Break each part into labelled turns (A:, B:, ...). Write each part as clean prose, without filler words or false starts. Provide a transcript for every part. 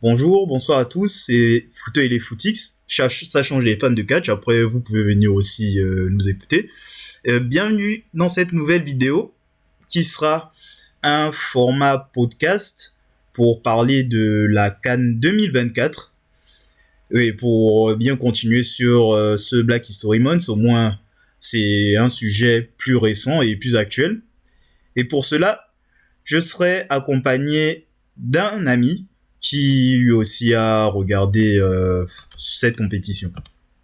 A: Bonjour, bonsoir à tous, c'est Footeux et les Footix. Ça change les fans de catch, après vous pouvez venir aussi nous écouter. Bienvenue dans cette nouvelle vidéo qui sera un format podcast pour parler de la CAN 2024. Et pour bien continuer sur ce Black History Month, au moins c'est un sujet plus récent et plus actuel. Et pour cela, je serai accompagné d'un ami qui lui aussi a regardé cette compétition.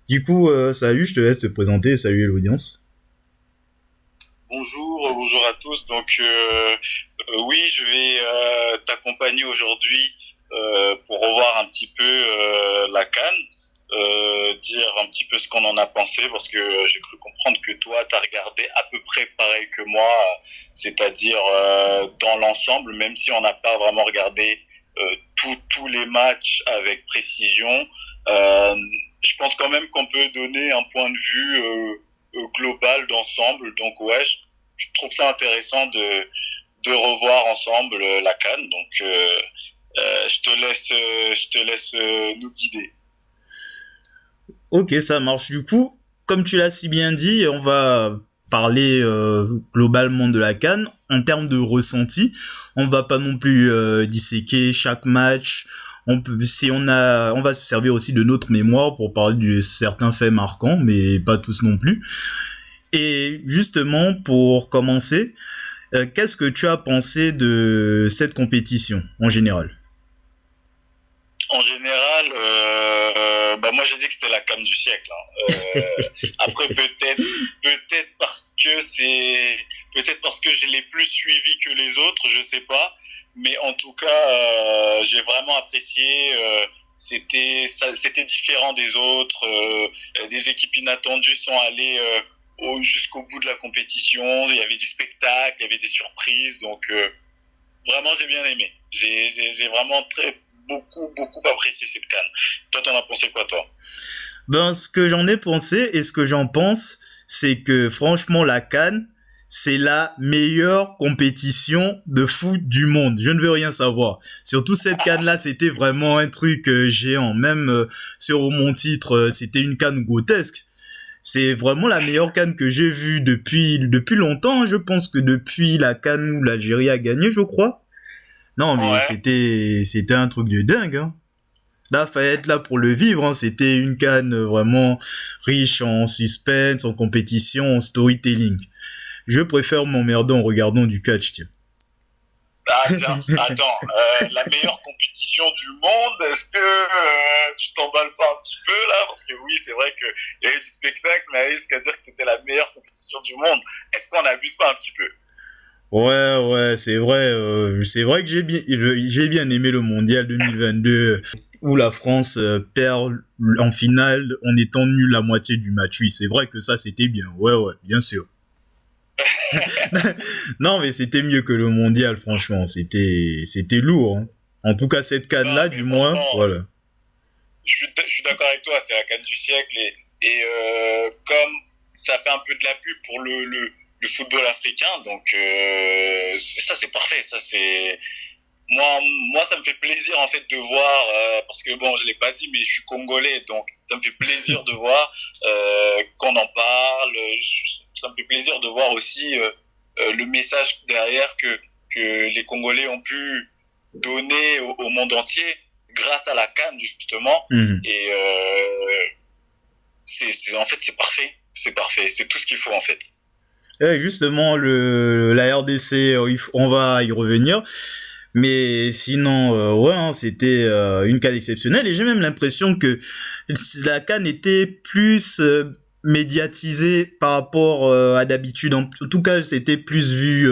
A: Du coup, salut, je te laisse te présenter, saluer l'audience.
B: Bonjour à tous. Oui, je vais t'accompagner aujourd'hui pour revoir un petit peu la CAN, dire un petit peu ce qu'on en a pensé, parce que j'ai cru comprendre que toi, tu as regardé à peu près pareil que moi, c'est-à-dire dans l'ensemble, même si on n'a pas vraiment regardé tous les matchs avec précision. Je pense quand même qu'on peut donner un point de vue global d'ensemble. Donc ouais, je trouve ça intéressant de revoir ensemble la CAN. Je te laisse nous guider.
A: Ok, ça marche. Du coup, comme tu l'as si bien dit, on va parler globalement de la CAN en termes de ressenti. On va pas non plus disséquer chaque match. On va se servir aussi de notre mémoire pour parler de certains faits marquants, mais pas tous non plus. Et justement, pour commencer, qu'est-ce que tu as pensé de cette compétition en général?
B: En général, moi j'ai dit que c'était la CAN du siècle. Après peut-être parce que je l'ai plus suivi que les autres, je sais pas. Mais en tout cas, j'ai vraiment apprécié. C'était différent des autres. Des équipes inattendues sont allées jusqu'au bout de la compétition. Il y avait du spectacle, il y avait des surprises. Vraiment, j'ai bien aimé. J'ai vraiment beaucoup apprécié cette CAN. Toi, t'en as pensé quoi, toi?
A: Ben, ce que j'en ai pensé et ce que j'en pense, c'est que franchement, la CAN, c'est la meilleure compétition de foot du monde. Je ne veux rien savoir. Surtout cette CAN-là, c'était vraiment un truc géant. Même sur mon titre, c'était une CAN grotesque. C'est vraiment la meilleure CAN que j'ai vue depuis longtemps. Je pense que depuis la CAN où l'Algérie a gagné, je crois. Non, mais
B: Ouais.
A: c'était un truc de dingue, hein. Là, fallait être là pour le vivre, hein. C'était une CAN vraiment riche en suspense, en compétition, en storytelling. Je préfère m'emmerder en regardant du catch, tiens.
B: Ah, tiens, attends, la meilleure compétition du monde, est-ce que tu t'emballes pas un petit peu là? Parce que oui, c'est vrai qu'il y avait du spectacle, mais aller jusqu'à dire que c'était la meilleure compétition du monde, est-ce qu'on n'abuse pas un petit peu?
A: Ouais, c'est vrai que j'ai bien aimé le mondial 2022 où la France perd en finale en étant nul la moitié du match. Oui, c'est vrai que ça c'était bien. Ouais, bien sûr. Non, mais c'était mieux que le mondial, franchement. C'était lourd, hein. En tout cas, cette
B: Non,
A: canne-là,
B: mais
A: du moins,
B: franchement,
A: voilà.
B: je suis d'accord avec toi, c'est la CAN du siècle et comme ça fait un peu de la pub pour le football africain, ça c'est parfait, ça c'est moi, ça me fait plaisir en fait de voir, parce que bon, je l'ai pas dit, mais je suis congolais, donc ça me fait plaisir de voir qu'on en parle. Ça me fait plaisir de voir aussi le message derrière que les Congolais ont pu donner au monde entier grâce à la CAN justement.
A: Mhm.
B: En fait, c'est parfait, c'est tout ce qu'il faut en fait.
A: Justement, la RDC, on va y revenir. Mais sinon, ouais, hein, c'était une CAN exceptionnelle. Et j'ai même l'impression que la CAN était plus médiatisée par rapport à d'habitude. En tout cas, c'était plus vu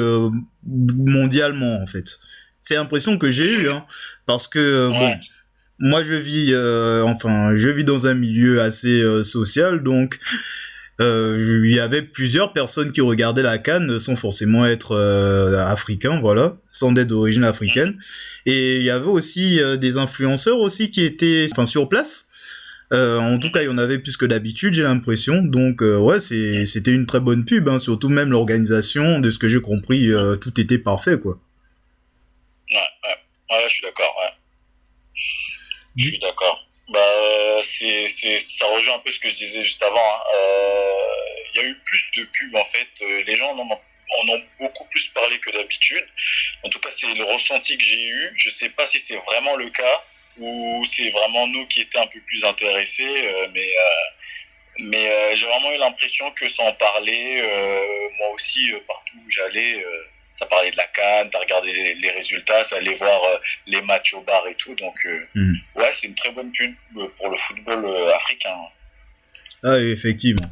A: mondialement, en fait. C'est l'impression que j'ai eue, hein. Parce que, bon,
B: Ouais.
A: moi, je vis dans un milieu assez social, donc il y avait plusieurs personnes qui regardaient la CAN sans forcément être africains, voilà, sans être d'origine africaine. Et il y avait aussi des influenceurs aussi qui étaient, sur place. En tout cas, il y en avait plus que d'habitude, j'ai l'impression. Donc, ouais, c'était une très bonne pub, hein, surtout même l'organisation, de ce que j'ai compris, tout était parfait, quoi.
B: Ouais, je suis d'accord. Ouais. Je suis d'accord. Ça rejoint un peu ce que je disais juste avant, hein. Il y a eu plus de pubs en fait. Les gens en ont beaucoup plus parlé que d'habitude. En tout cas, c'est le ressenti que j'ai eu. Je sais pas si c'est vraiment le cas ou c'est vraiment nous qui étions un peu plus intéressés, mais j'ai vraiment eu l'impression que ça en parlait. Moi aussi, partout où j'allais, ça parlait de la CAN, t'as regardé les résultats, ça allait voir les matchs au bar et tout. Donc, ouais, c'est une très bonne pub pour le football africain.
A: Ah, effectivement.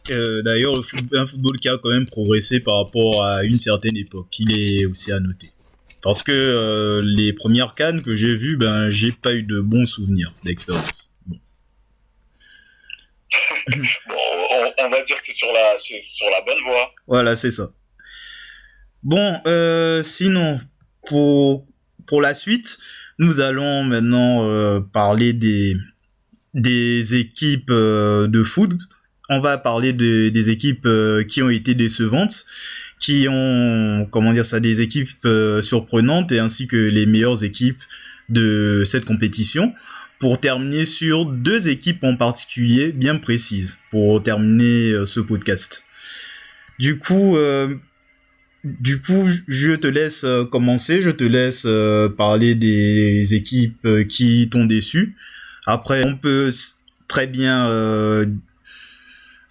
A: D'ailleurs, un football qui a quand même progressé par rapport à une certaine époque, il est aussi à noter. Parce que les premières CAN que j'ai vues, j'ai pas eu de bons souvenirs d'expérience.
B: Bon, on va dire que c'est sur la bonne voie.
A: Voilà, c'est ça. Bon, sinon, pour la suite, nous allons maintenant parler des équipes de foot. On va parler des équipes qui ont été décevantes, qui ont, des équipes surprenantes et ainsi que les meilleures équipes de cette compétition. Pour terminer sur 2 équipes en particulier bien précises, pour terminer ce podcast. Du coup, je te laisse commencer, je te laisse parler des équipes qui t'ont déçu. Après, on peut très bien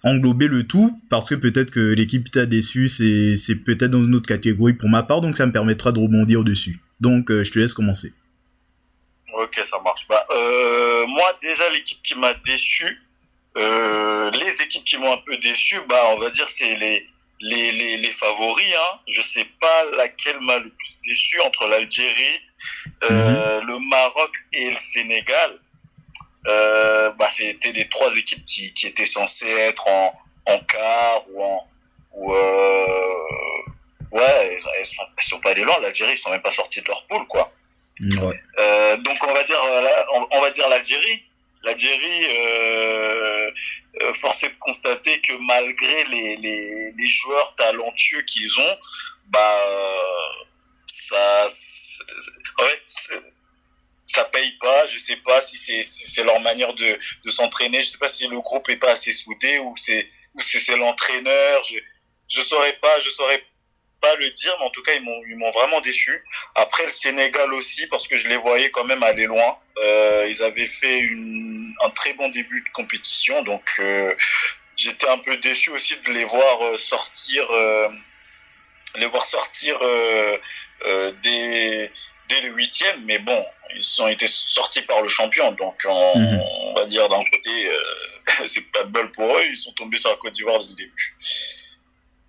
A: englober le tout, parce que peut-être que l'équipe qui t'a déçu, c'est peut-être dans une autre catégorie pour ma part, donc ça me permettra de rebondir dessus. Donc, je te laisse commencer.
B: Ok, ça marche. Moi, déjà, l'équipe qui m'a déçu, les équipes qui m'ont un peu déçu, on va dire c'est les favoris, hein. Je sais pas laquelle m'a le plus déçu entre l'Algérie, le Maroc et le Sénégal. C'était les 3 équipes qui étaient censées être en quart ouais, elles sont pas allées loin. L'Algérie, ils sont même pas sortis de leur poule, quoi.
A: Ouais.
B: Donc on va dire l'Algérie. L'Algérie, force est de constater que malgré les joueurs talentueux qu'ils ont, ça paye pas. Je sais pas si c'est leur manière de s'entraîner. Je sais pas si le groupe est pas assez soudé ou c'est l'entraîneur. Je saurais pas le dire, mais en tout cas ils m'ont vraiment déçu. Après le Sénégal aussi, parce que je les voyais quand même aller loin. Ils avaient fait un très bon début de compétition, donc j'étais un peu déçu aussi de les voir sortir dès le 8e, mais bon, ils ont été sortis par le champion, donc on va dire d'un côté c'est pas de bol pour eux, ils sont tombés sur la Côte d'Ivoire dès le début.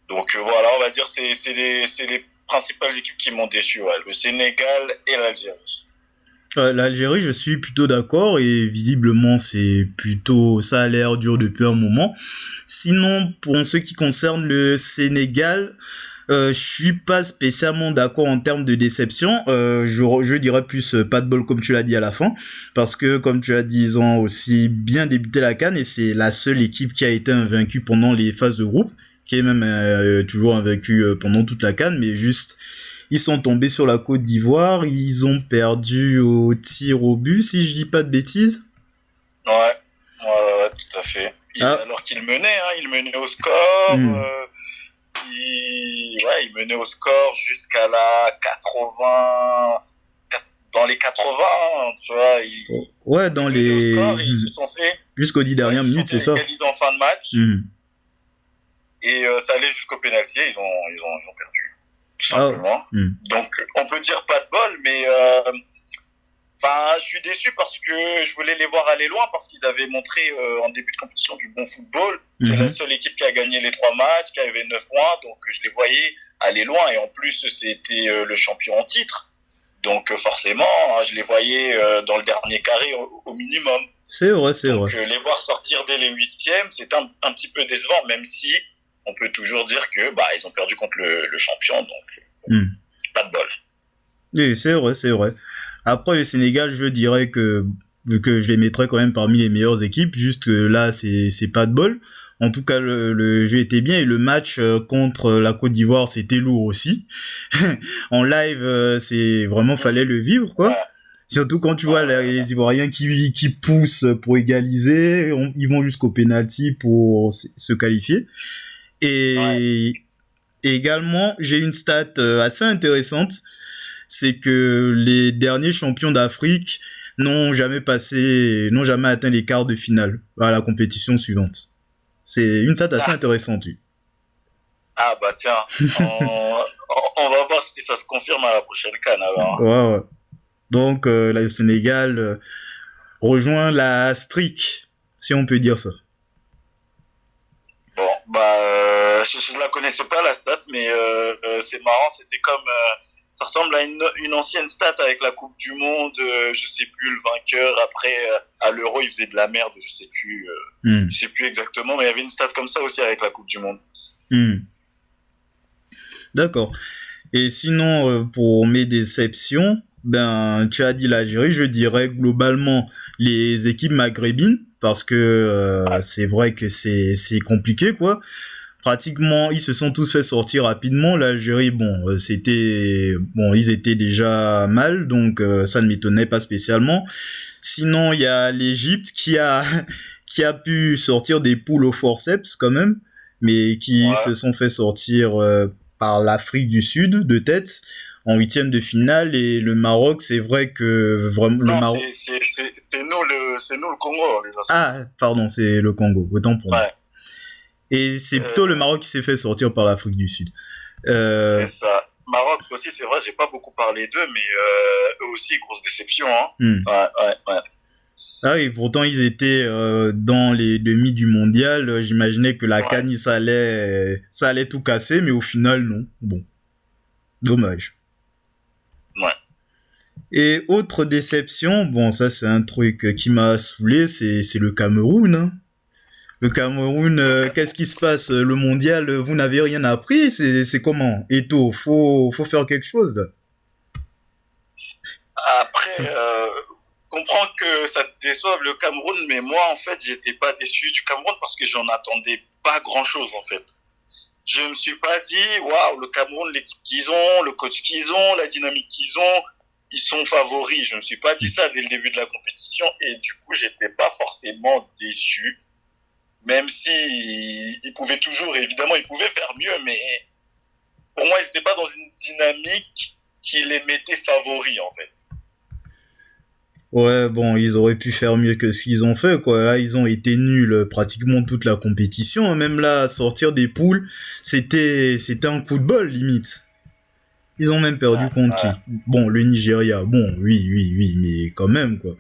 B: Donc voilà, on va dire c'est les principales équipes qui m'ont déçu, ouais, le Sénégal et l'Algérie.
A: L'Algérie, je suis plutôt d'accord et visiblement ça a l'air dur depuis un moment. Sinon, pour ce qui concerne le Sénégal, je suis pas spécialement d'accord en termes de déception. Je dirais plus pas de bol comme tu l'as dit à la fin, parce que comme tu as dit, ils ont aussi bien débuté la CAN et c'est la seule équipe qui a été invaincue pendant les phases de groupe, qui est même toujours invaincue pendant toute la CAN, mais juste ils sont tombés sur la Côte d'Ivoire, ils ont perdu au tir au but, si je dis pas de bêtises.
B: Ouais, tout à fait. Alors qu'ils menaient au score. Il menait au score jusqu'à la 80, dans les 80, tu vois.
A: Dans les.
B: Score, ils se sont fait.
A: Jusqu'aux 10 dernières minutes, c'est ça.
B: Ils égalisent en fin de match. Et ça allait jusqu'au pénalty, ils ont perdu. Tout simplement. Donc, on peut dire pas de bol, mais. Je suis déçu parce que je voulais les voir aller loin parce qu'ils avaient montré en début de compétition du bon football. C'est la seule équipe qui a gagné les 3 matchs, qui avait 9 points, donc je les voyais aller loin. Et en plus, c'était le champion en titre. Donc forcément, je les voyais dans le dernier carré au minimum.
A: C'est vrai.
B: Donc les voir sortir dès les 8e, c'est un petit peu décevant, même si on peut toujours dire que ils ont perdu contre le champion, donc pas de bol.
A: Oui, c'est vrai. Après, le Sénégal, je dirais que, vu que je les mettrais quand même parmi les meilleures équipes, juste que là, c'est pas de bol. En tout cas, le jeu était bien et le match contre la Côte d'Ivoire, c'était lourd aussi. En live, c'est vraiment, fallait le vivre, quoi.
B: Ouais.
A: Surtout quand tu vois les Ivoiriens qui poussent pour égaliser, ils vont jusqu'au penalty pour se qualifier. Et également, j'ai une stat assez intéressante, c'est que les derniers champions d'Afrique n'ont jamais atteint les quarts de finale à la compétition suivante. C'est une stat assez intéressante, oui.
B: Ah bah tiens, on va voir si ça se confirme à la prochaine CAN alors.
A: Ouais. Donc le Sénégal rejoint la streak, si on peut dire ça.
B: Bon, bah je la connaissais pas la stat, mais c'est marrant, c'était comme ça ressemble à une ancienne stat avec la Coupe du Monde, je sais plus le vainqueur après à l'Euro il faisait de la merde, je sais plus exactement, mais il y avait une stat comme ça aussi avec la Coupe du Monde.
A: D'accord. Et sinon pour mes déceptions, ben tu as dit l'Algérie, je dirais globalement les équipes maghrébines parce que c'est vrai que c'est compliqué quoi. Pratiquement, ils se sont tous fait sortir rapidement. L'Algérie, ils étaient déjà mal, donc ça ne m'étonnait pas spécialement. Sinon, il y a l'Égypte qui a pu sortir des poules au forceps quand même, mais qui se sont fait sortir par l'Afrique du Sud de tête en huitième de finale. Et le Maroc, c'est vrai que vraiment le Maroc.
B: C'est nous le Congo, les Africains.
A: Ah, pardon, c'est le Congo. Autant pour moi. Et c'est plutôt le Maroc qui s'est fait sortir par l'Afrique du Sud.
B: C'est ça. Maroc aussi, c'est vrai, j'ai pas beaucoup parlé d'eux, mais eux aussi, grosse déception. Hein. Ouais.
A: Ah oui, pourtant ils étaient dans les demi du mondial. J'imaginais que la CAN, ça allait tout casser, mais au final, non. Bon. Dommage.
B: Ouais.
A: Et autre déception, bon, ça c'est un truc qui m'a saoulé, c'est le Cameroun. Hein. Le Cameroun, qu'est-ce qui se passe? Le mondial, vous n'avez rien appris? C'est comment? Eto'o, faut faire quelque chose.
B: Après, comprends que ça te déçoive le Cameroun, mais moi, en fait, j'étais pas déçu du Cameroun parce que j'en attendais pas grand-chose, en fait. Je me suis pas dit, waouh, le Cameroun, l'équipe qu'ils ont, le coach qu'ils ont, la dynamique qu'ils ont, ils sont favoris. Je me suis pas dit ça dès le début de la compétition et du coup, j'étais pas forcément déçu. Même si ils pouvaient toujours, évidemment, ils pouvaient faire mieux, mais pour moi, ils n'étaient pas dans une dynamique qui les mettait favoris, en fait.
A: Ouais, bon, ils auraient pu faire mieux que ce qu'ils ont fait, quoi. Là, ils ont été nuls pratiquement toute la compétition. Même là, sortir des poules, c'était un coup de bol, limite. Ils ont même perdu contre qui? Bon, le Nigeria. Bon, oui, mais quand même, quoi.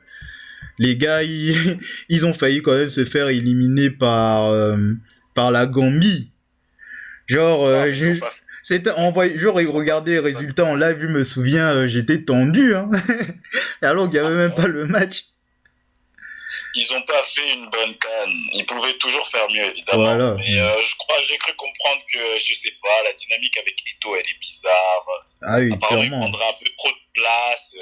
A: Les gars, ils ont failli quand même se faire éliminer par la Gambie. Genre, j'aurais regardé les résultats en live, je me souviens, j'étais tendu, hein. Alors qu'il n'y avait même pas le match.
B: Ils n'ont pas fait une bonne CAN. Ils pouvaient toujours faire mieux, évidemment.
A: Voilà.
B: Mais j'ai cru comprendre que, je sais pas, la dynamique avec Eto'o, elle est bizarre.
A: Ah oui,
B: apparemment,
A: clairement.
B: il prendrait un peu trop de place.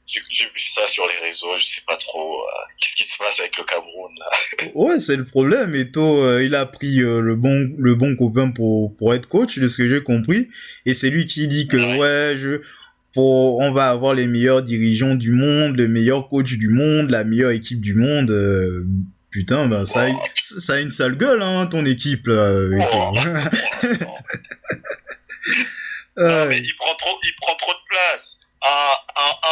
B: J'ai vu ça sur les réseaux, je sais pas trop. Qu'est-ce qui se passe avec le Cameroun, là?
A: Ouais, c'est le problème. Eto'o, il a pris le bon copain pour être coach, de ce que j'ai compris. Et c'est lui qui dit que, on va avoir les meilleurs dirigeants du monde, le meilleur coach du monde, la meilleure équipe du monde. Putain, ben, ça a une sale gueule, hein, ton équipe, là.
B: Non, mais il prend trop de place. Un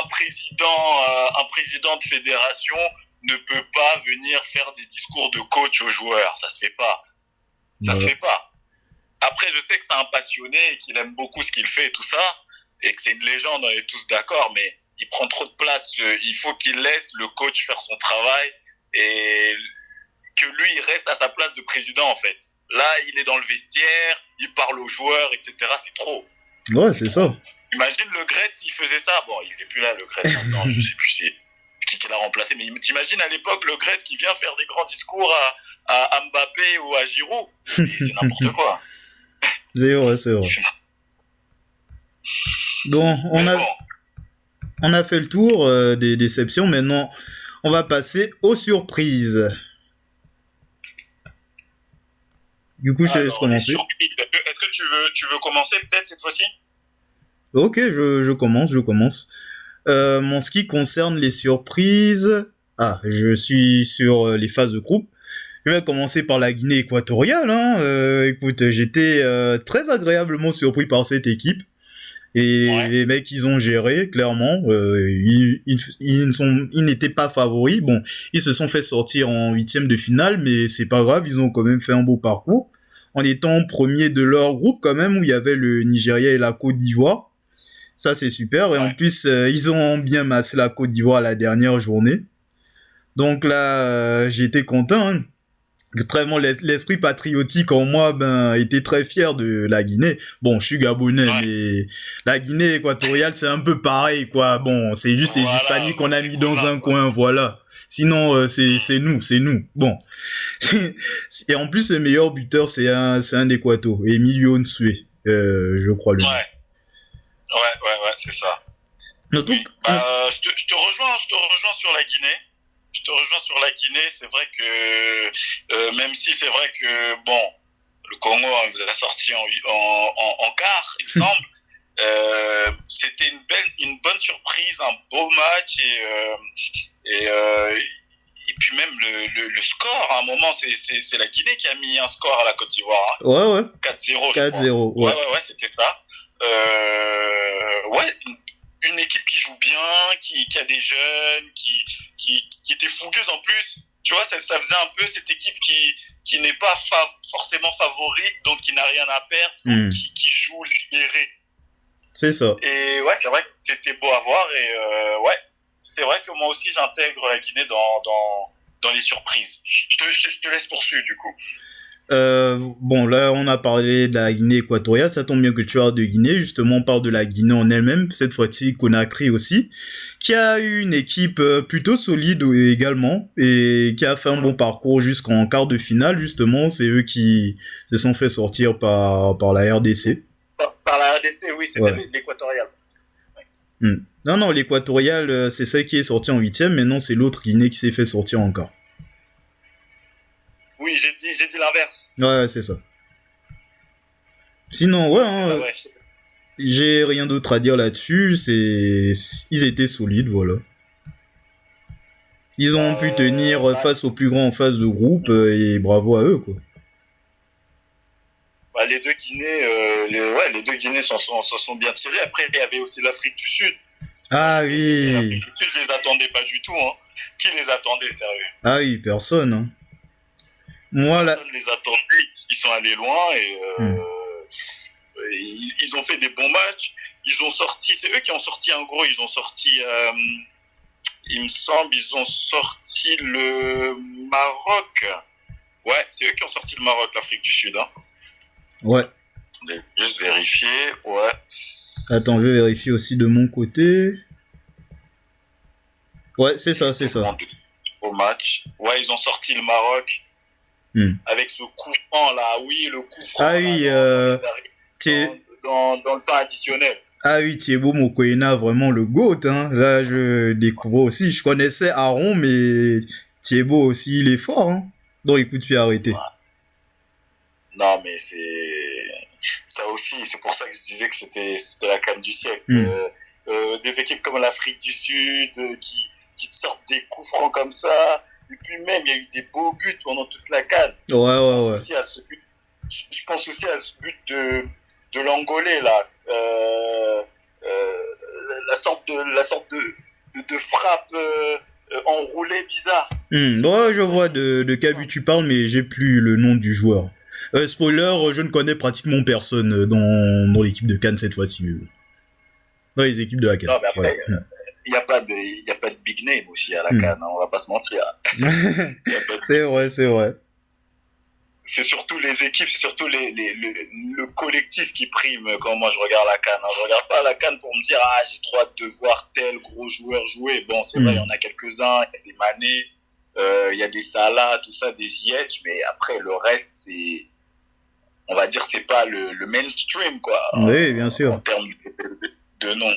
B: président de fédération ne peut pas venir faire des discours de coach aux joueurs. Ça se fait pas. Ça se fait pas. Après, je sais que c'est un passionné et qu'il aime beaucoup ce qu'il fait et tout ça, et que c'est une légende, on est tous d'accord, mais il prend trop de place. Il faut qu'il laisse le coach faire son travail et que lui, il reste à sa place de président, en fait. Là, il est dans le vestiaire, il parle aux joueurs, etc. C'est trop.
A: Ouais, c'est ça.
B: Imagine le Gret s'il faisait ça. Bon, il est plus là, le Gret, maintenant, je sais plus qui l'a remplacé, mais t'imagines à l'époque le Gret qui vient faire des grands discours à Mbappé ou à Giroud. C'est n'importe quoi.
A: C'est vrai. Bon, on a fait le tour des déceptions. Maintenant, on va passer aux surprises. Du coup, je te laisse commencer.
B: Est-ce que tu veux commencer peut-être cette fois-ci?
A: Ok, je commence. En ce qui concerne les surprises, je suis sur les phases de groupe. Je vais commencer par la Guinée équatoriale. Écoute, j'étais très agréablement surpris par cette équipe. Et les mecs, ils ont géré, clairement. Ils n'étaient pas favoris. Bon, ils se sont fait sortir en 8e de finale, mais c'est pas grave, ils ont quand même fait un beau parcours. En étant premier de leur groupe, quand même, où il y avait le Nigeria et la Côte d'Ivoire. Ça, c'est super. Et en plus, ils ont bien massé la Côte d'Ivoire la dernière journée. Donc là, j'étais content, hein. Vraiment, l'esprit patriotique en moi était très fier de la Guinée. Bon, je suis gabonais, mais la Guinée équatoriale, c'est un peu pareil, quoi. Bon, c'est juste ces Hispaniques qu'on a mis dans un coin, voilà. Sinon, c'est nous. Bon. Et en plus, le meilleur buteur, c'est un Équato, Emilio Nsue, je crois le nom.
B: Ouais, c'est ça.
A: Oui.
B: Je te rejoins sur la Guinée. Je te rejoins sur la Guinée. C'est vrai que même si c'est vrai que bon, le Congo on vous a sorti en quart, il me semble. C'était une bonne surprise, un beau match et puis même le score. À un moment, c'est la Guinée qui a mis un score à la Côte d'Ivoire. Hein.
A: Ouais.
B: 4-0.
A: 4-0.
B: Ouais, c'était ça. Une équipe qui joue bien, qui a des jeunes, qui était fougueuse en plus. Tu vois, ça faisait un peu cette équipe qui n'est pas forcément favorite, donc qui n'a rien à perdre, qui joue libéré.
A: C'est ça.
B: Et ouais, c'est vrai que c'était beau à voir. Et c'est vrai que moi aussi, j'intègre la Guinée dans les surprises. Je te laisse poursuivre, du coup.
A: Bon, là, on a parlé de la Guinée équatoriale. Ça tombe bien que tu parles de Guinée. Justement, on parle de la Guinée en elle-même. Cette fois-ci, Conakry aussi, qui a eu une équipe plutôt solide également et qui a fait un bon parcours jusqu'en quart de finale. Justement, c'est eux qui se sont fait sortir par la RDC.
B: Par la RDC, oui, c'était l'équatorial.
A: Non, l'équatorial, c'est celle qui est sortie en 8e, mais non, c'est l'autre Guinée qui s'est fait sortir en quart.
B: Oui, j'ai dit l'inverse.
A: Ouais, c'est ça. Sinon, j'ai rien d'autre à dire là-dessus. Ils étaient solides, voilà. Ils ont pu tenir face aux plus grands en phase de groupe et bravo à eux, quoi.
B: Les deux Guinées s'en sont bien tirés. Après, il y avait aussi l'Afrique du Sud.
A: Ah oui.
B: L'Afrique du Sud, je les attendais pas du tout. Hein. Qui les attendait, sérieux?
A: Ah oui, personne. Hein.
B: Personne les attendait. Ils sont allés loin et ils ont fait des bons matchs. Ils ont sorti, c'est eux qui ont sorti en gros. Ils ont sorti, il me semble, ils ont sorti le Maroc. Ouais, c'est eux qui ont sorti le Maroc, l'Afrique du Sud. Hein.
A: Ouais.
B: Juste vérifier, ouais.
A: Attends, je vais vérifier aussi de mon côté. Ouais, c'est ça.
B: Au match. Ouais, ils ont sorti le Maroc. Avec ce coup franc là, oui, le coup franc.
A: Ah oui,
B: dans le temps additionnel.
A: Ah oui, Thibaut Mokoena, vraiment le GOAT, hein. Là, je découvre aussi. Je connaissais Aaron, mais Thibaut aussi, il est fort, hein. Dans les coups de pied arrêtés. Ouais.
B: Non, mais ça aussi, c'est pour ça que je disais que c'était la CAN du siècle. Des équipes comme l'Afrique du Sud qui te sortent des coups francs comme ça. Et puis même, il y a eu des beaux buts pendant toute la CAN.
A: Ouais.
B: Je pense aussi à ce but de l'Angolais, là. La sorte de frappe enroulée bizarre.
A: Ouais, je vois de quel but tu parles, mais j'ai plus le nom du joueur. Spoiler, je ne connais pratiquement personne dans l'équipe de Cannes cette fois-ci. Dans les équipes de la Cannes.
B: Non, mais après, il n'y a pas de big name aussi à la Cannes, hein, on va pas se mentir.
A: C'est vrai.
B: C'est surtout les équipes, c'est surtout le collectif qui prime quand moi je regarde la Cannes. Hein. Je regarde pas la Cannes pour me dire j'ai trop hâte de voir tel gros joueur jouer. Bon, c'est vrai, il y en a quelques-uns, il y a des Mané, il y a des Salah, tout ça, des Ziyech, mais après le reste on va dire c'est pas le mainstream quoi.
A: Oui, bien sûr.
B: En termes de nom.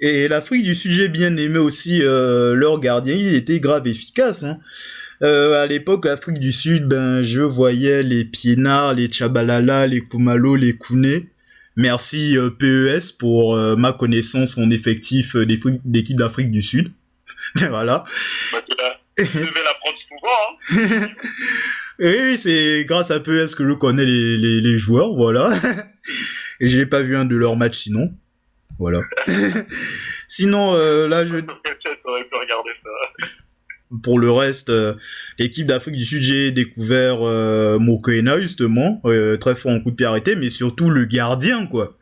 A: Et l'Afrique du Sud, j'ai bien aimé aussi leur gardien, il était grave efficace. Hein. À l'époque, l'Afrique du Sud, je voyais les Pienaar, les Tchabalala, les Kumalo, les Kouné. Merci PES pour ma connaissance en effectif d'équipe d'Afrique du Sud. Voilà.
B: Bah, tu devais l'apprendre souvent, hein.
A: Et c'est grâce à PES que je connais les joueurs, voilà. Et j'ai pas vu un de leurs matchs sinon. Voilà. Sinon, là,
B: Sur quel chat t'aurais pu regarder ça?
A: pour le reste, l'équipe d'Afrique du Sud, j'ai découvert Mokoena, justement, très fort en coup de pied arrêté, mais surtout le gardien, quoi.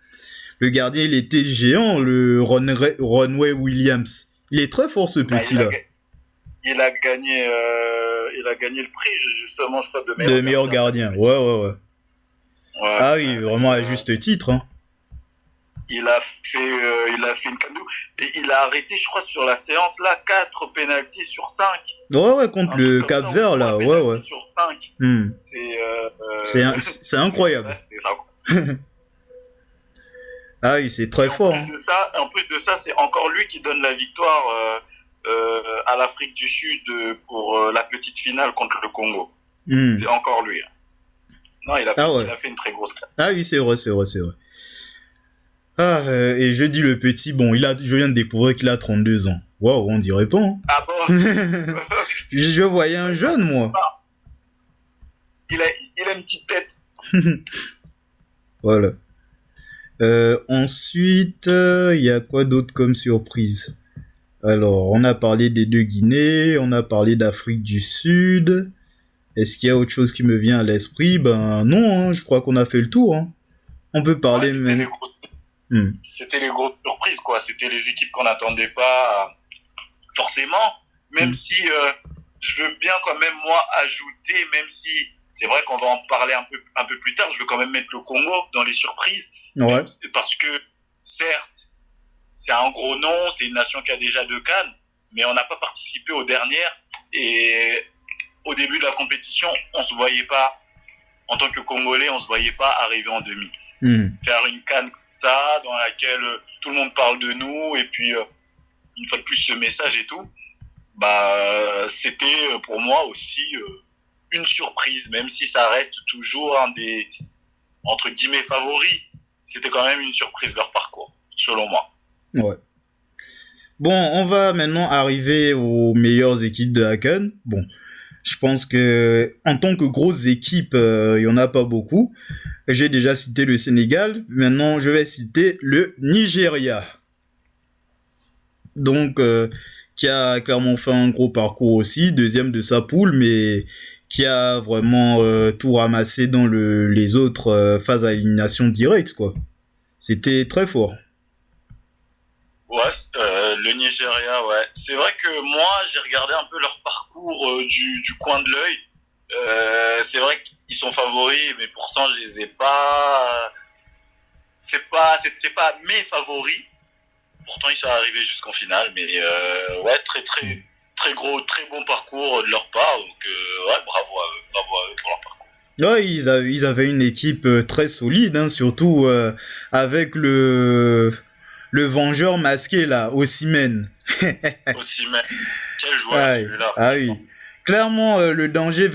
A: Le gardien, il était géant, le Ronway Williams. Il est très fort, ce petit-là.
B: Il a gagné le prix, justement, je crois, de
A: meilleur gardien. Ouais. Ah oui, vraiment à juste titre, hein.
B: Il a fait une canne. Et il a arrêté, je crois, sur la séance là, 4 pénaltys sur 5.
A: Ouais, contre le Cap-Vert là, ouais.
B: Sur 5.
A: C'est incroyable. Ah oui, c'est très fort.
B: En plus de ça, c'est encore lui qui donne la victoire à l'Afrique du Sud pour la petite finale contre le Congo. C'est encore lui. Non, il a fait une très grosse classe.
A: Ah oui, c'est vrai. Ah, et je dis le petit, bon, je viens de découvrir qu'il a 32 ans. Waouh, on dirait pas, hein.
B: Ah bon?
A: Je voyais un jeune, moi.
B: Il a une petite tête.
A: Voilà. Ensuite, il y a quoi d'autre comme surprise? Alors, on a parlé des deux Guinées, on a parlé d'Afrique du Sud. Est-ce qu'il y a autre chose qui me vient à l'esprit? Ben non, hein, je crois qu'on a fait le tour, hein. On peut parler même...
B: C'était les grosses surprises, quoi. C'était les équipes qu'on n'attendait pas forcément. Même si je veux bien quand même, moi, ajouter, même si c'est vrai qu'on va en parler un peu plus tard, je veux quand même mettre le Congo dans les surprises.
A: Ouais.
B: Parce que, certes, c'est un gros nom, c'est une nation qui a déjà 2 CAN, mais on n'a pas participé aux dernières. Et au début de la compétition, on se voyait pas, en tant que Congolais, on se voyait pas arriver en demi. Faire une CAN ça, dans laquelle tout le monde parle de nous, et puis une fois de plus ce message et tout, bah c'était pour moi aussi une surprise, même si ça reste toujours un des entre guillemets favoris, c'était quand même une surprise leur parcours, selon moi.
A: Ouais. Bon, on va maintenant arriver aux meilleures équipes de la CAN. Bon, je pense que en tant que grosse équipe, il y en a pas beaucoup. J'ai déjà cité le Sénégal. Maintenant, je vais citer le Nigeria. Donc, qui a clairement fait un gros parcours aussi, deuxième de sa poule, mais qui a vraiment tout ramassé dans les autres phases à élimination directe, quoi. C'était très fort.
B: Ouais, le Nigeria, ouais. C'est vrai que moi, j'ai regardé un peu leur parcours du coin de l'œil. C'est vrai qu'ils sont favoris, mais pourtant je les ai pas. C'était pas mes favoris. Pourtant ils sont arrivés jusqu'en finale, mais ouais, très gros, très bon parcours de leur part. Donc ouais, bravo à eux pour leur parcours.
A: Ouais, ils avaient une équipe très solide, hein, surtout avec le vengeur masqué là, Osimhen.
B: Osimhen, quel joueur celui-là.
A: Ah oui. Clairement, le danger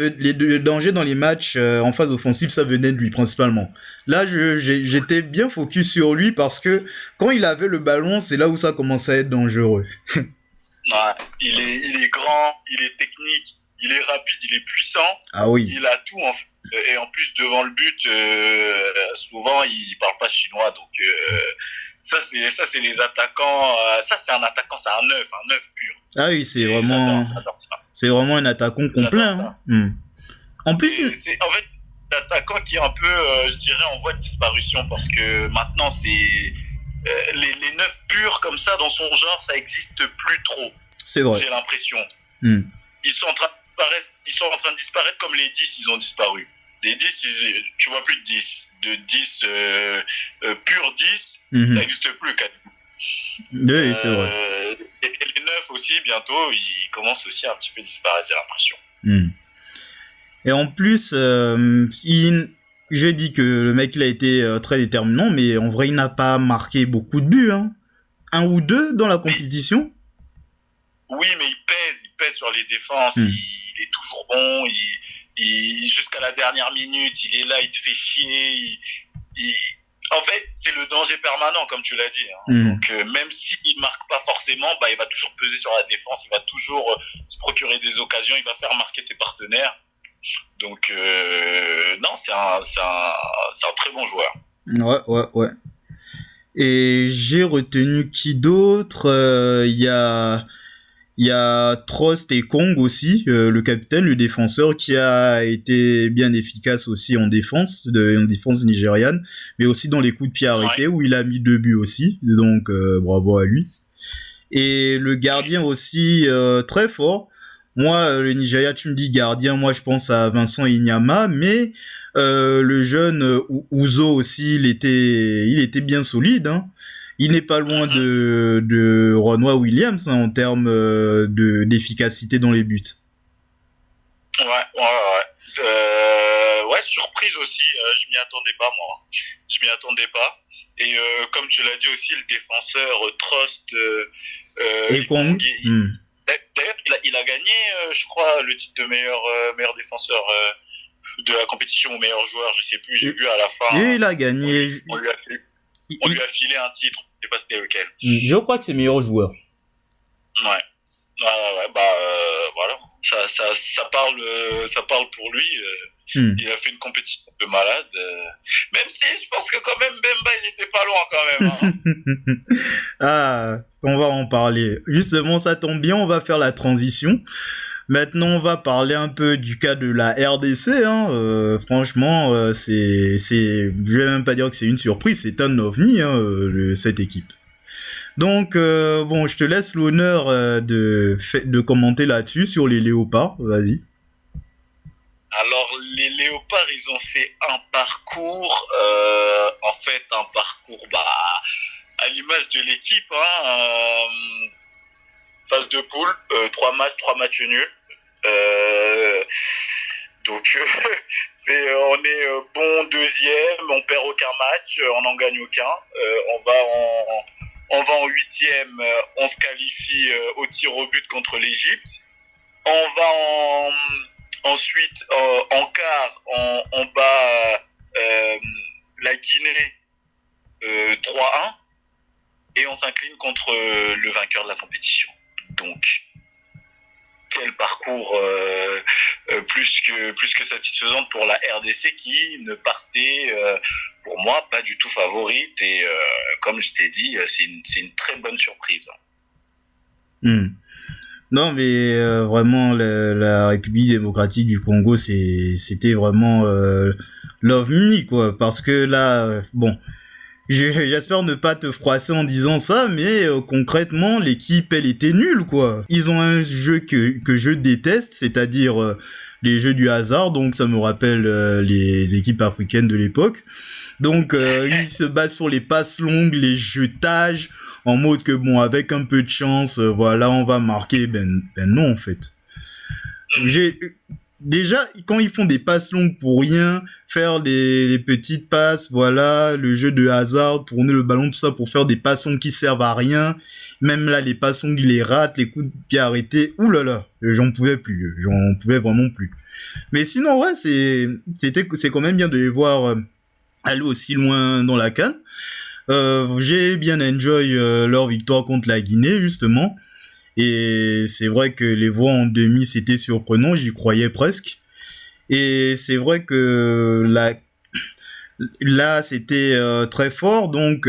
A: dans les matchs en phase offensive, ça venait de lui principalement. Là, j'étais bien focus sur lui parce que quand il avait le ballon, c'est là où ça commençait à être dangereux.
B: Ouais, il est grand, il est technique, il est rapide, il est puissant.
A: Ah oui.
B: Il a tout en fait. Et en plus devant le but, souvent il parle pas chinois, donc ça c'est les attaquants. Ça c'est un attaquant, c'est un neuf pur.
A: Ah oui, c'est vraiment un attaquant complet. Hein. En plus,
B: c'est en fait l'attaquant qui est un peu, je dirais, en voie de disparition parce que maintenant c'est les neufs purs comme ça dans son genre, ça existe plus trop.
A: C'est vrai.
B: J'ai l'impression. Ils sont en train de disparaître comme les 10, ils ont disparu. Les 10, tu vois plus de 10. De 10 pur 10, ça n'existe plus.
A: Oui, c'est vrai.
B: Et les 9 aussi, bientôt, ils commencent aussi à un petit peu disparaître, j'ai l'impression.
A: Et en plus, je dis que le mec il a été très déterminant, mais en vrai, il n'a pas marqué beaucoup de buts. Hein. 1 ou 2 dans la compétition.
B: Oui, mais il pèse sur les défenses. Il est toujours bon. Jusqu'à la dernière minute, il est là, il te fait chier. En fait, c'est le danger permanent, comme tu l'as dit. Hein.
A: Mm.
B: Donc, même s'il marque pas forcément, bah, il va toujours peser sur la défense, il va toujours se procurer des occasions, il va faire marquer ses partenaires. Donc, non, c'est un très bon joueur.
A: Ouais. Et j'ai retenu qui d'autre? Il y a Trost et Kong aussi, le capitaine, le défenseur, qui a été bien efficace aussi en défense nigériane, mais aussi dans les coups de pied arrêtés, où il a mis 2 buts aussi, donc bravo à lui. Et le gardien aussi, très fort. Moi, le Nigeria, tu me dis gardien, moi je pense à Vincent Inyama, mais le jeune Ouzo aussi, il était bien solide, hein. Il n'est pas loin de Ronwa Williams, hein, en termes d'efficacité dans les buts.
B: Ouais, surprise aussi, je m'y attendais pas, moi. Je m'y attendais pas. Et comme tu l'as dit aussi, le défenseur Trost
A: et Kong.
B: D'ailleurs, il a gagné, je crois, le titre de meilleur défenseur de la compétition, ou meilleur joueur, je sais plus, j'ai vu à la fin.
A: Et il a gagné.
B: On lui a filé un titre, je sais pas c'était lequel.
A: Je crois que c'est meilleur joueur.
B: Ouais, bah voilà, ça parle pour lui. Il a fait une compétition un peu malade, même si je pense que quand même Bemba il était pas loin quand même. Hein.
A: Ah, on va en parler. Justement, ça tombe bien, on va faire la transition. Maintenant, on va parler un peu du cas de la RDC. Hein. Franchement, je vais même pas dire que c'est une surprise, c'est un ovni, hein, cette équipe. Donc, bon, je te laisse l'honneur de commenter là-dessus, sur les Léopards. Vas-y.
B: Alors, les Léopards, ils ont fait un parcours, à l'image de l'équipe, hein, phase de poule, 3 matchs nuls. Donc, on est bon deuxième, on perd aucun match, on n'en gagne aucun. On va en 8e, on se qualifie au tir au but contre l'Égypte. On va ensuite, en quart, on bat la Guinée 3-1 et on s'incline contre le vainqueur de la compétition. Donc, quel parcours plus que satisfaisant pour la RDC qui ne partait, pour moi, pas du tout favorite. Et comme je t'ai dit, c'est une très bonne surprise.
A: Non, mais vraiment, la République démocratique du Congo, c'était vraiment l'ovni, quoi. Parce que là, bon, j'espère ne pas te froisser en disant ça, mais concrètement, l'équipe, elle était nulle, quoi. Ils ont un jeu que je déteste, c'est-à-dire les jeux du hasard, donc ça me rappelle les équipes africaines de l'époque. Donc, ils se basent sur les passes longues, les jetages, en mode que bon, avec un peu de chance, voilà, on va marquer. Ben non, en fait. Déjà, quand ils font des passes longues pour rien, faire des petites passes, voilà, le jeu de hasard, tourner le ballon, tout ça pour faire des passes longues qui servent à rien. Même là, les passes longues, ils les ratent, les coups de pied arrêtés. Ouh là là, j'en pouvais vraiment plus. Mais sinon, ouais, c'est quand même bien de les voir aller aussi loin dans la CAN. J'ai bien enjoy leur victoire contre la Guinée, justement. Et c'est vrai que les voir en demi, c'était surprenant, j'y croyais presque. Et c'est vrai que là c'était très fort, donc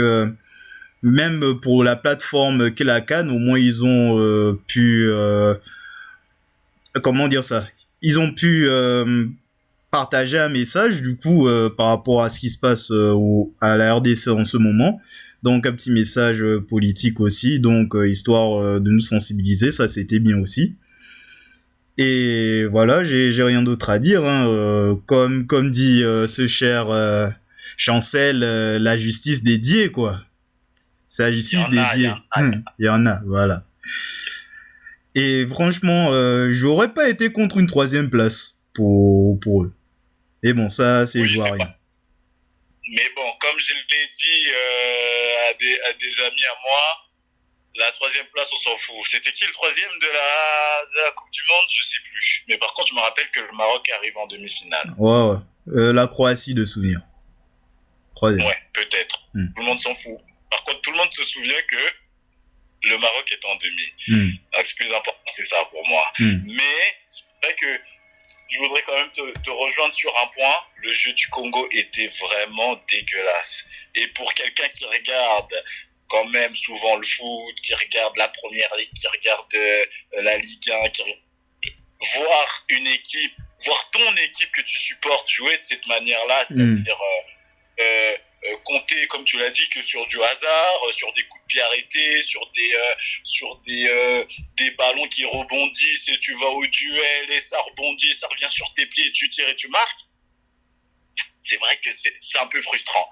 A: même pour la plateforme qu'est la CAN, au moins ils ont pu... comment dire ça ? Ils ont pu partager un message, du coup, par rapport à ce qui se passe à la RDC en ce moment. Donc, un petit message politique aussi, donc histoire de nous sensibiliser, ça c'était bien aussi. Et voilà, j'ai rien d'autre à dire, hein. Comme dit ce cher Chancel, la justice dédiée, quoi. C'est la justice dédiée. Il y en a, voilà. Et franchement, j'aurais pas été contre une 3e place pour eux. Et bon, ça, c'est je vois rien.
B: Mais bon, comme je l'ai dit à des amis à moi, la 3e place, on s'en fout. C'était qui le 3e de la Coupe du Monde? Je sais plus. Mais par contre, je me rappelle que le Maroc arrive en demi-finale.
A: Ouais. La Croatie de souvenir. troisième.
B: Ouais, peut-être. Tout le monde s'en fout. Par contre, tout le monde se souvient que le Maroc est en demi. Donc, ce plus important, c'est ça pour moi. Mais c'est vrai que je voudrais quand même te rejoindre sur un point. Le jeu du Congo était vraiment dégueulasse. Et pour quelqu'un qui regarde quand même souvent le foot, qui regarde la Première Ligue, qui regarde la Ligue 1, voir une équipe, voir ton équipe que tu supportes jouer de cette manière-là, c'est-à-dire compter, comme tu l'as dit, que sur du hasard, sur des coups de pied arrêtés, sur des ballons qui rebondissent et tu vas au duel et ça rebondit, ça revient sur tes pieds et tu tires et tu marques. C'est vrai que c'est un peu frustrant.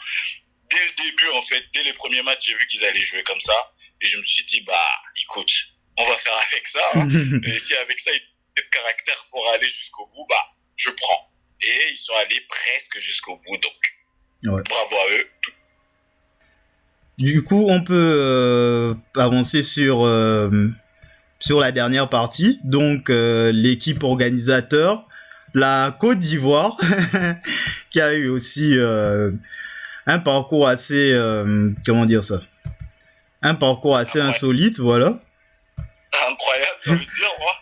B: Dès le début, en fait, dès les premiers matchs, j'ai vu qu'ils allaient jouer comme ça et je me suis dit, écoute, on va faire avec ça. Et si avec ça, ils ont de caractère pour aller jusqu'au bout, je prends. Et ils sont allés presque jusqu'au bout, donc. Ouais. Bravo à eux.
A: Du coup, on peut avancer sur la dernière partie. Donc, l'équipe organisateur, la Côte d'Ivoire, qui a eu aussi un parcours assez... comment dire ça ? Un parcours assez insolite, voilà.
B: Incroyable, ça veut dire, moi.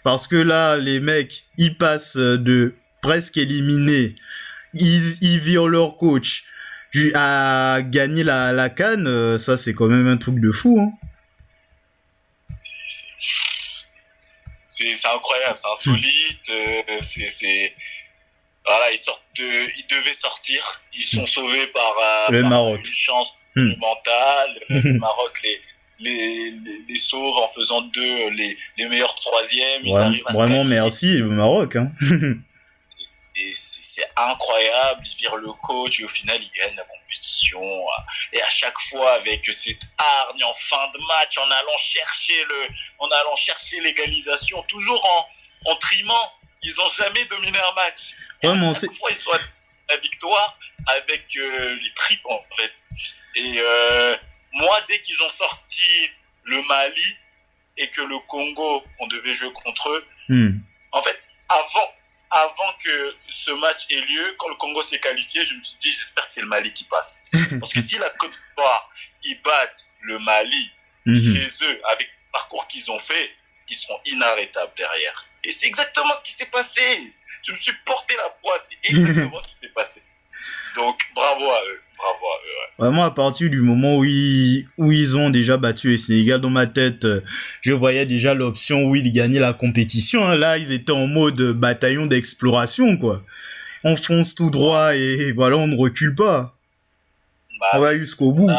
A: Parce que là, les mecs, ils passent de presque éliminés. Ils virent leur coach à gagner la CAN, ça c'est quand même un truc de fou. Hein.
B: C'est incroyable, c'est insolite. Voilà, ils devaient sortir. Ils sont sauvés par
A: le Maroc.
B: Une chance mentale. Le Maroc les sauve en faisant d'eux les meilleurs troisièmes. Ils arrivent à
A: vraiment merci le Maroc. Hein.
B: Et c'est incroyable, ils virent le coach et au final ils gagnent la compétition. Et à chaque fois avec cette hargne en fin de match, en allant chercher l'égalisation, toujours en trimant. Ils n'ont jamais dominé un match. Et à chaque fois ils sont à la victoire avec les tripes en fait. Et moi dès qu'ils ont sorti le Mali et que le Congo, on devait jouer contre eux, en fait avant que ce match ait lieu, quand le Congo s'est qualifié, je me suis dit, j'espère que c'est le Mali qui passe. Parce que si la Côte d'Ivoire, ils battent le Mali chez eux, avec le parcours qu'ils ont fait, ils seront inarrêtables derrière. Et c'est exactement ce qui s'est passé. Je me suis porté la poisse. C'est exactement ce qui s'est passé. Donc, bravo à eux. Ouais.
A: Vraiment, à partir du moment où ils ont déjà battu les Sénégal, dans ma tête, je voyais déjà l'option où ils gagnaient la compétition. Hein. Là, ils étaient en mode bataillon d'exploration, quoi. On fonce tout droit et voilà, on ne recule pas. On va jusqu'au bout.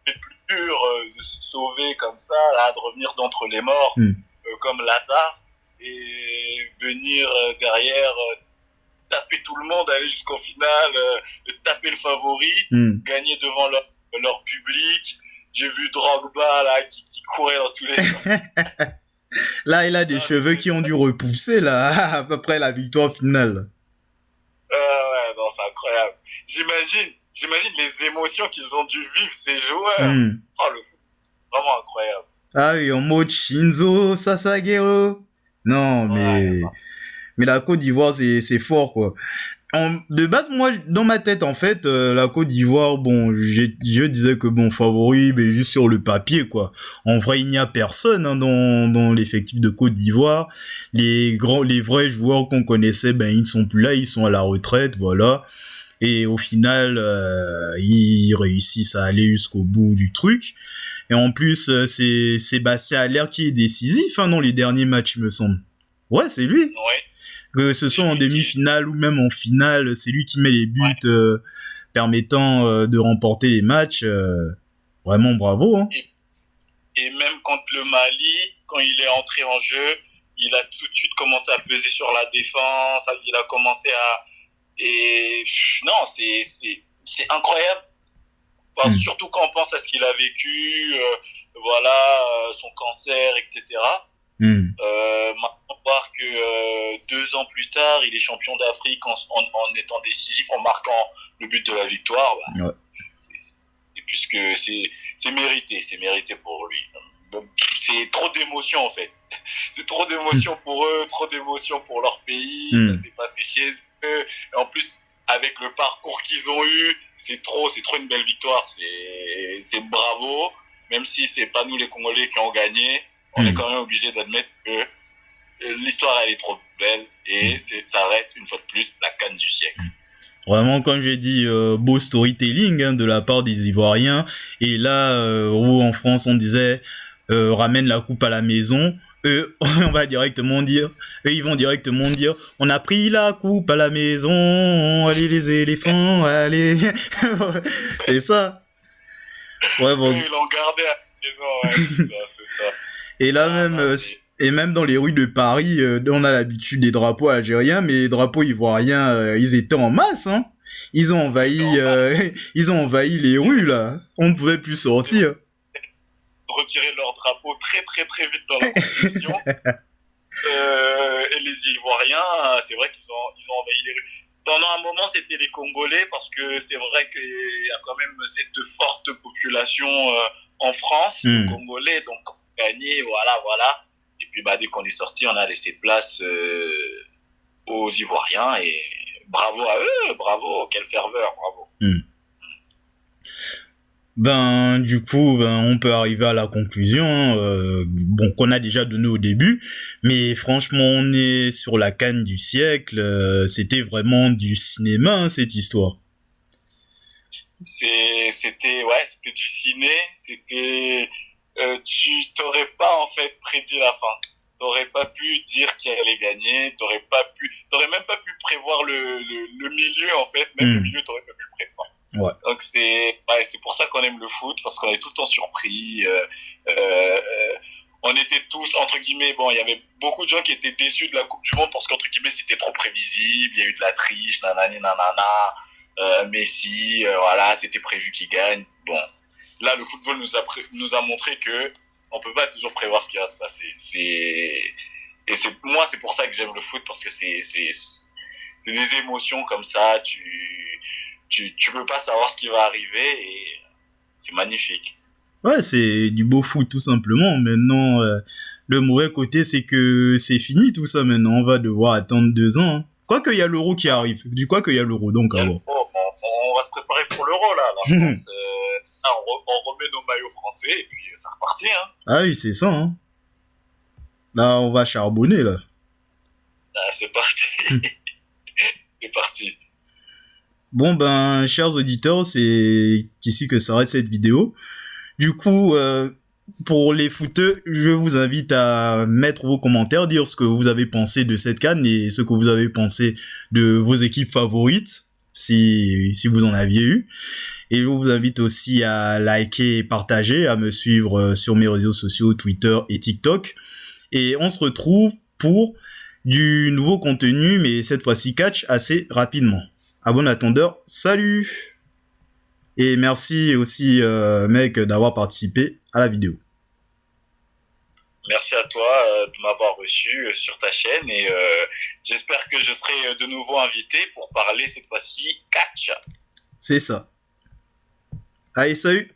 B: C'est plus dur de se sauver comme ça, là, de revenir d'entre les morts, comme Lata, et venir derrière... taper tout le monde, aller jusqu'au final, taper le favori, gagner devant leur public. J'ai vu Drogba là qui courait dans tous les sens.
A: Là, il a des cheveux qui ont dû repousser là après la victoire finale.
B: Ouais, non, c'est incroyable. J'imagine les émotions qu'ils ont dû vivre ces joueurs. Oh le fou, vraiment incroyable.
A: Ah oui, en mode Shinzo Sasageo. Non, mais la Côte d'Ivoire, c'est fort, quoi. De base, moi, dans ma tête, en fait, la Côte d'Ivoire, bon, je disais que, bon, favori, mais juste sur le papier, quoi. En vrai, il n'y a personne hein, dans l'effectif de Côte d'Ivoire. Les vrais joueurs qu'on connaissait, ils ne sont plus là, ils sont à la retraite, voilà. Et au final, ils réussissent à aller jusqu'au bout du truc. Et en plus, c'est Sébastien Haller qui est décisif dans les derniers matchs, il me semble. Ouais, c'est lui.
B: Ouais.
A: Que ce soit en demi-finale ou même en finale, c'est lui qui met les buts permettant de remporter les matchs. Vraiment bravo. Hein.
B: Et même contre le Mali, quand il est entré en jeu, il a tout de suite commencé à peser sur la défense. Il a commencé à... Et non, c'est incroyable. Parce, surtout quand on pense à ce qu'il a vécu, son cancer, etc. Maintenant, voir que 2 ans plus tard, il est champion d'Afrique en étant décisif, en marquant le but de la victoire, c'est plus que c'est mérité pour lui. C'est trop d'émotions en fait. C'est trop d'émotions pour eux, trop d'émotions pour leur pays. Ça s'est passé chez eux. Et en plus, avec le parcours qu'ils ont eu, c'est trop une belle victoire. C'est bravo. Même si c'est pas nous les Congolais qui ont gagné, on est quand même obligé d'admettre que l'histoire elle est trop belle et ça reste une fois de plus la CAN du siècle.
A: Vraiment, comme j'ai dit, beau storytelling de la part des Ivoiriens. Et là, où en France on disait ramène la coupe à la maison, eux on va directement dire, eux ils vont directement dire on a pris la coupe à la maison, allez les éléphants, allez. C'est ça. Ouais, bon.
B: Ils l'ont gardé à la maison, ouais, c'est ça.
A: Et là même et même dans les rues de Paris, on a l'habitude des drapeaux algériens, mais les drapeaux ivoiriens, ils étaient en masse, hein. Ils ont envahi les rues, là. On ne pouvait plus sortir.
B: Retirer leur drapeau très très très vite dans la compétition. Et les Ivoiriens, c'est vrai qu'ils ont envahi les rues. Pendant un moment, c'était les Congolais, parce que c'est vrai qu'il y a quand même cette forte population en France, Congolais, donc gagné, voilà. Et puis dès qu'on est sorti, on a laissé place aux Ivoiriens et bravo à eux, bravo, quelle ferveur, bravo.
A: Du coup, on peut arriver à la conclusion, qu'on a déjà donné au début, mais franchement, on est sur la CAN du siècle, c'était vraiment du cinéma, hein, cette histoire.
B: C'était du ciné, tu t'aurais pas en fait prédit la fin. T'aurais pas pu dire qui allait gagner, t'aurais même pas pu prévoir le milieu en fait, même le milieu t'aurais pas pu le prévoir.
A: Ouais.
B: Donc c'est pour ça qu'on aime le foot, parce qu'on est tout le temps surpris. On était tous entre guillemets, il y avait beaucoup de gens qui étaient déçus de la Coupe du Monde parce qu'entre guillemets c'était trop prévisible, il y a eu de la triche, Messi, c'était prévu qu'il gagne. Bon, là le football nous a montré que on peut pas toujours prévoir ce qui va se passer. Moi c'est pour ça que j'aime le foot, parce que c'est des émotions comme ça, tu peux pas savoir ce qui va arriver et c'est magnifique.
A: Ouais, c'est du beau foot tout simplement. Maintenant, le mauvais côté, c'est que c'est fini tout ça maintenant. On va devoir attendre 2 ans. Hein. Quoique il y a l'Euro qui arrive. Du quoi qu'il y a l'Euro, donc à voir.
B: On va se préparer pour l'Euro là. La France, on remet nos maillots français et puis ça repartit. Hein.
A: Ah oui, c'est ça. Hein. Là, on va charbonner là.
B: C'est parti. C'est parti.
A: Bon chers auditeurs, c'est ici que s'arrête cette vidéo. Du coup, pour les footeux, je vous invite à mettre vos commentaires, dire ce que vous avez pensé de cette CAN et ce que vous avez pensé de vos équipes favorites, si vous en aviez eu. Et je vous invite aussi à liker et partager, à me suivre sur mes réseaux sociaux, Twitter et TikTok. Et on se retrouve pour du nouveau contenu, mais cette fois-ci catch assez rapidement. À bon attendeur, salut! Et merci aussi, mec, d'avoir participé à la vidéo.
B: Merci à toi de m'avoir reçu sur ta chaîne et j'espère que je serai de nouveau invité pour parler cette fois-ci catch.
A: C'est ça. Allez, salut!